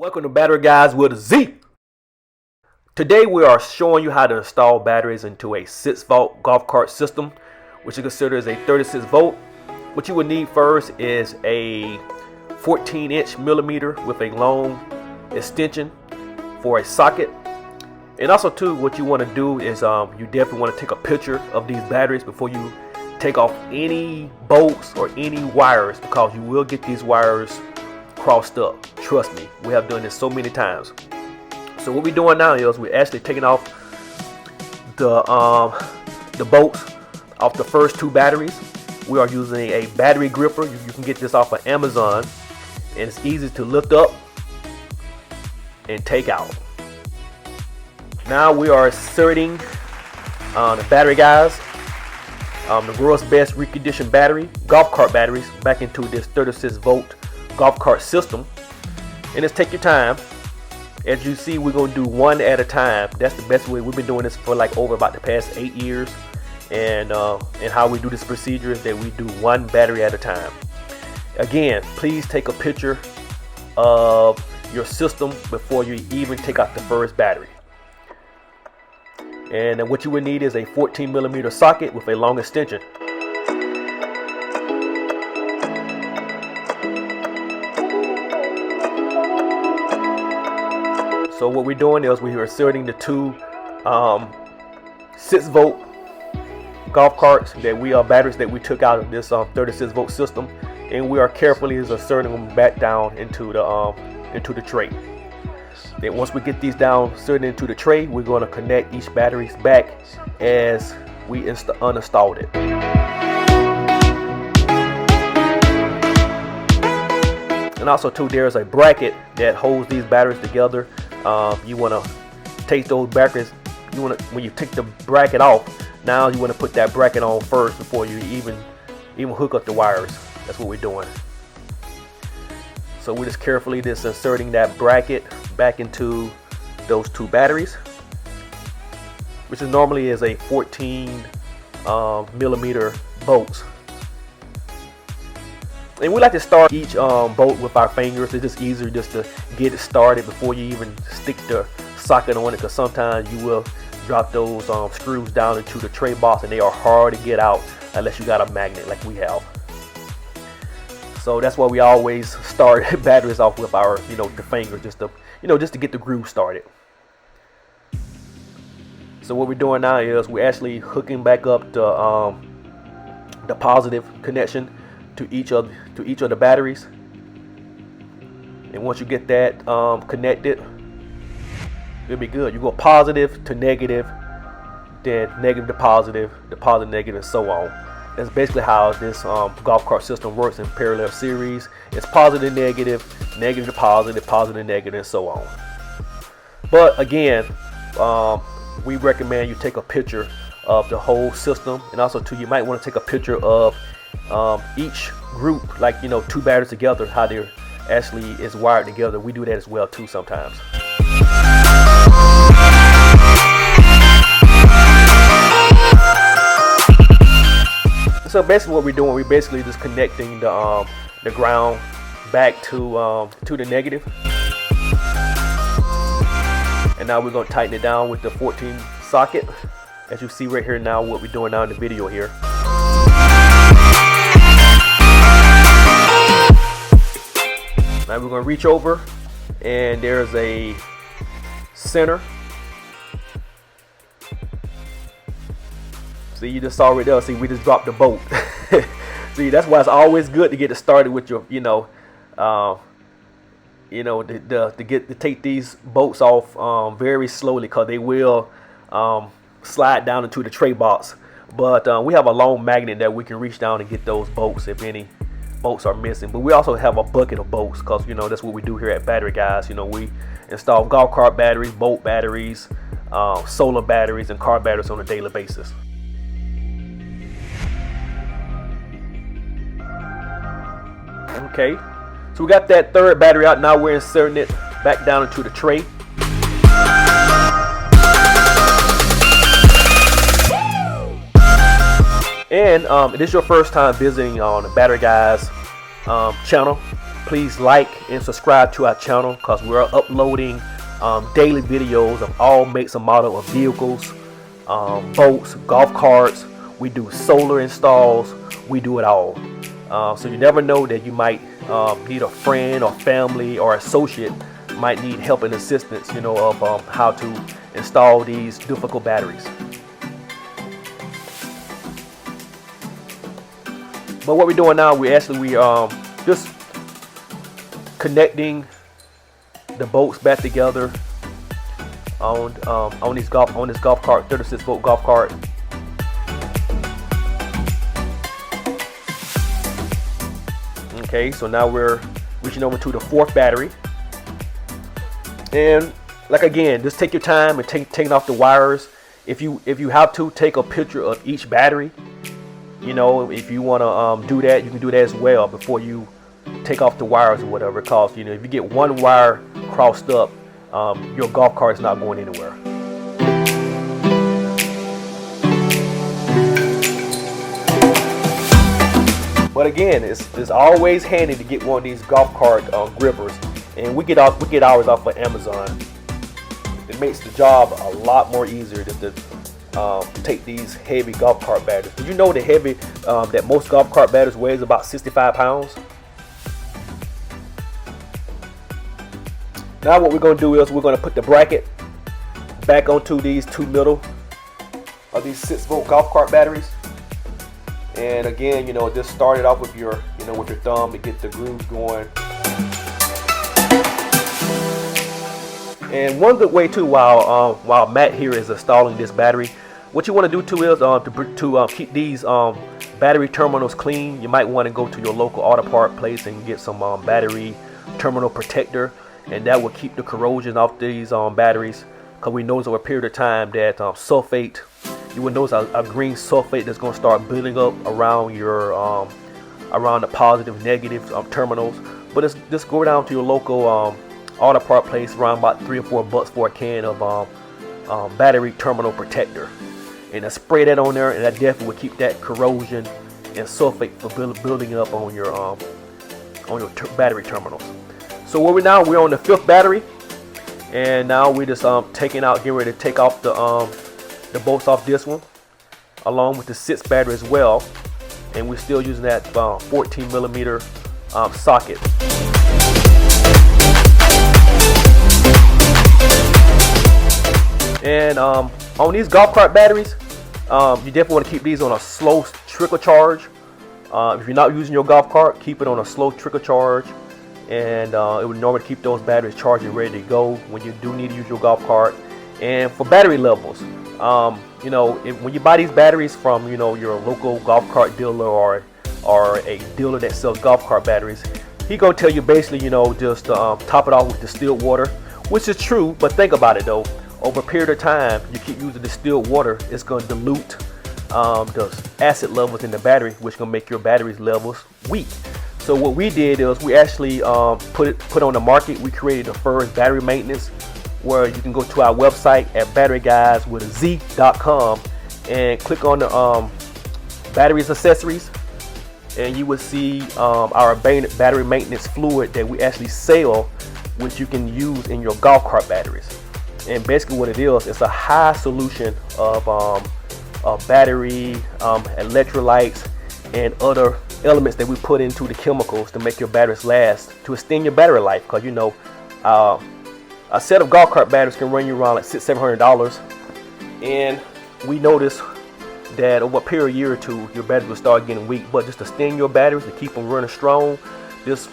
Welcome to Battery Guys with a Z. Today we are showing you how to install batteries into a 6-volt golf cart system, which is considered as a 36 volt. What you would need first is a 14-inch millimeter with a long extension for a socket. And also too, what you want to do is you definitely want to take a picture of these batteries before you take off any bolts or any wires, because you will get these wires crossed up. Trust me, we have done this so many times. So what we're doing now is we're actually taking off the bolts off the first two batteries. We are using a battery gripper. You can get this off of Amazon, and it's easy to lift up and take out. Now we are inserting the Battery Guys, the world's best reconditioned battery, golf cart batteries, back into this 36 volt golf cart system. And just take your time. As you see, we're going to do one at a time. That's the best way. We've been doing this for like over about the past 8 years. And how we do this procedure is that we do one battery at a time. Again, please take a picture of your system before you even take out the first battery. And then what you would need is a 14 millimeter socket with a long extension. So what we're doing is we're inserting the two 6 volt golf carts batteries that we took out of this 36 volt system, and we are carefully inserting them back down into the tray. Then once we get these down inserted into the tray, we're going to connect each battery back as we uninstalled it. And also too, there's a bracket that holds these batteries together. You want to take those batteries. When you take the bracket off, now you want to put that bracket on first before you even hook up the wires. That's what we're doing. So we're just carefully inserting that bracket back into those two batteries, which is normally is a 14 millimeter bolts. And we like to start each bolt with our fingers. It's just easier just to get it started before you even stick the socket on it, because sometimes you will drop those screws down into the tray box and they are hard to get out unless you got a magnet like we have. So that's why we always start batteries off with our the finger, just to get the groove started. So what we're doing now is we're actually hooking back up the positive connection to each of the batteries. And once you get that connected, it'll be good. You go positive to negative, then negative to positive negative, and so on. That's basically how this golf cart system works in parallel series. It's positive negative, negative to positive negative, and so on. But again, we recommend you take a picture of the whole system, and also too, you might want to take a picture of each group, like two batteries together, how they're actually is wired together. We do that as well too sometimes. So basically what we're doing, we're basically just connecting the ground back to the negative. And now we're going to tighten it down with the 14 socket, as you see right here now what we're doing now in the video here. Now we're going to reach over, and there's a center. See, you just saw right there. See, we just dropped the bolt. See, that's why it's always good to get it started with your, to take these bolts off very slowly, because they will slide down into the tray box. But we have a long magnet that we can reach down and get those bolts if any bolts are missing. But we also have a bucket of bolts, because that's what we do here at Battery Guys. We install golf cart batteries, boat batteries, solar batteries, and car batteries on a daily basis. Okay, so we got that third battery out. Now we're inserting it back down into the tray. And if this is your first time visiting on the Battery Guys channel, please like and subscribe to our channel, because we're uploading daily videos of all makes and models of vehicles, boats, golf carts. We do solar installs. We do it all. So you never know that you might need a friend or family or associate might need help and assistance, you know, of how to install these difficult batteries. But what we're doing now, we just connecting the bolts back together on this golf cart, 36 volt golf cart. Okay, so now we're reaching over to the fourth battery, and like again, just take your time and taking off the wires. If you have to, take a picture of each battery. You know, if you want to do that, you can do that as well before you take off the wires or whatever. Because, you know, if you get one wire crossed up, your golf cart is not going anywhere. But again, it's always handy to get one of these golf cart grippers, and we get ours off of Amazon. It makes the job a lot more easier to take these heavy golf cart batteries. Did you know that most golf cart batteries weighs about 65 pounds? Now what we're going to do is we're going to put the bracket back onto these two middle of these 6 volt golf cart batteries. And again, you know, just start it off with your thumb to get the grooves going. And one good way too, while Matt here is installing this battery, what you want to do too is to keep these battery terminals clean. You might want to go to your local auto part place and get some battery terminal protector, and that will keep the corrosion off these batteries. Because we notice over a period of time that sulfate, you will notice a green sulfate that's going to start building up around your around the positive, negative terminals. But just go down to your local auto part place, around about $3 or $4 for a can of battery terminal protector, and spray that on there, and that definitely will keep that corrosion and sulfate from building up on your battery terminals. So we're on the 5th battery, and now we're just getting ready to take off the bolts off this one, along with the 6th battery as well, and we're still using that 14 millimeter socket. And on these golf cart batteries, you definitely want to keep these on a slow trickle charge. If you're not using your golf cart, keep it on a slow trickle charge, and it would normally keep those batteries charged and ready to go when you do need to use your golf cart. And for battery levels, you know, when you buy these batteries from, you know, your local golf cart dealer or a dealer that sells golf cart batteries, he gonna tell you basically, you know, just top it off with distilled water, which is true. But think about it though. Over a period of time, you keep using distilled water, it's going to dilute the acid levels in the battery, which is going to make your battery's levels weak. So what we did is we actually put on the market. We created the first battery maintenance, where you can go to our website at batteryguyz.com and click on the batteries accessories, and you will see our battery maintenance fluid that we actually sell, which you can use in your golf cart batteries. And basically what it is, it's a high solution of battery electrolytes and other elements that we put into the chemicals to make your batteries last, to extend your battery life. Because, you know, a set of golf cart batteries can run you around like $600-700, and we noticed that over a period of a year or two, your batteries will start getting weak. But just to extend your batteries, to keep them running strong, just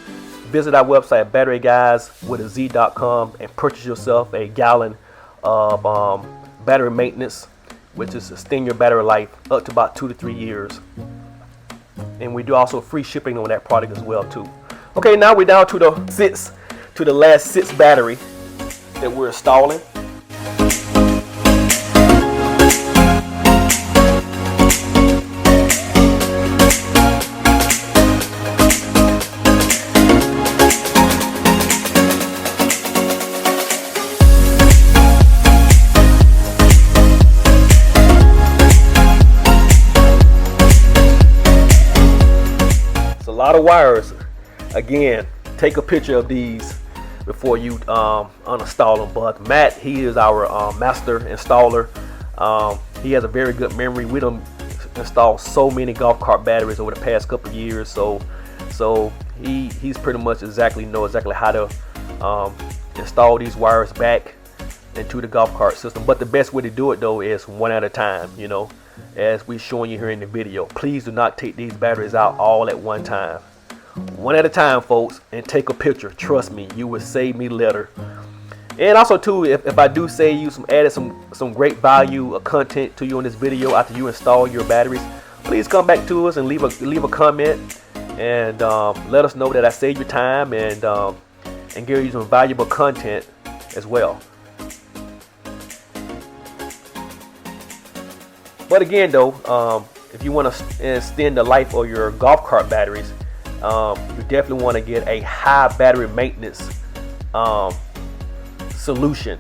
visit our website at batteryguyz.com and purchase yourself a gallon of battery maintenance, which is to extend your battery life up to about 2 to 3 years. And we do also free shipping on that product as well too. Okay, now we're down to the last 6 battery that we're installing. Lot of wires. Again, take a picture of these before you uninstall them. But Matt, he is our master installer. He has a very good memory. We done installed so many golf cart batteries over the past couple of years, so he's pretty much know exactly how to install these wires back into the golf cart system. But the best way to do it though is one at a time, you know, as we're showing you here in the video. Please do not take these batteries out all at one time. One at a time, folks, and take a picture. Trust me, you will save me later. And also too, if I do save you added some great value of content to you in this video after you install your batteries, please come back to us and leave a comment and let us know that I saved your time and give you some valuable content as well. But again though, if you want to extend the life of your golf cart batteries, you definitely want to get a high battery maintenance solution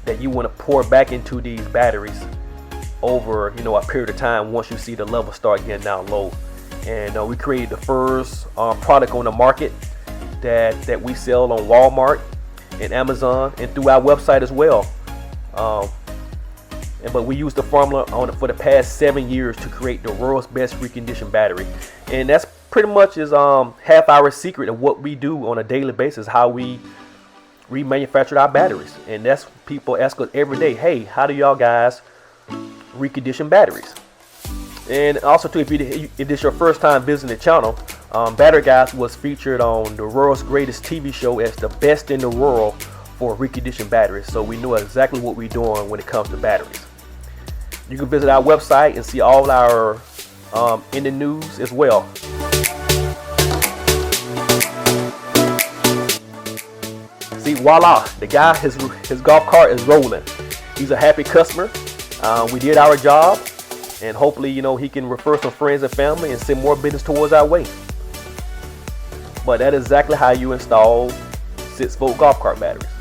that you want to pour back into these batteries over, you know, a period of time once you see the level start getting down low. And we created the first product on the market that we sell on Walmart and Amazon and through our website as well. But we use the formula for the past 7 years to create the world's best reconditioned battery, and that's pretty much is half our secret of what we do on a daily basis, how we remanufacture our batteries. And that's, people ask us every day, hey, how do y'all guys recondition batteries? And also too, if this is your first time visiting the channel, Battery Guyz was featured on the world's greatest TV show as the best in the world for reconditioned batteries. So we know exactly what we're doing when it comes to batteries. You can visit our website and see all our in the news as well. See, voila, the guy, his golf cart is rolling. He's a happy customer. We did our job, and hopefully, you know, he can refer some friends and family and send more business towards our way. But that is exactly how you install 6-volt golf cart batteries.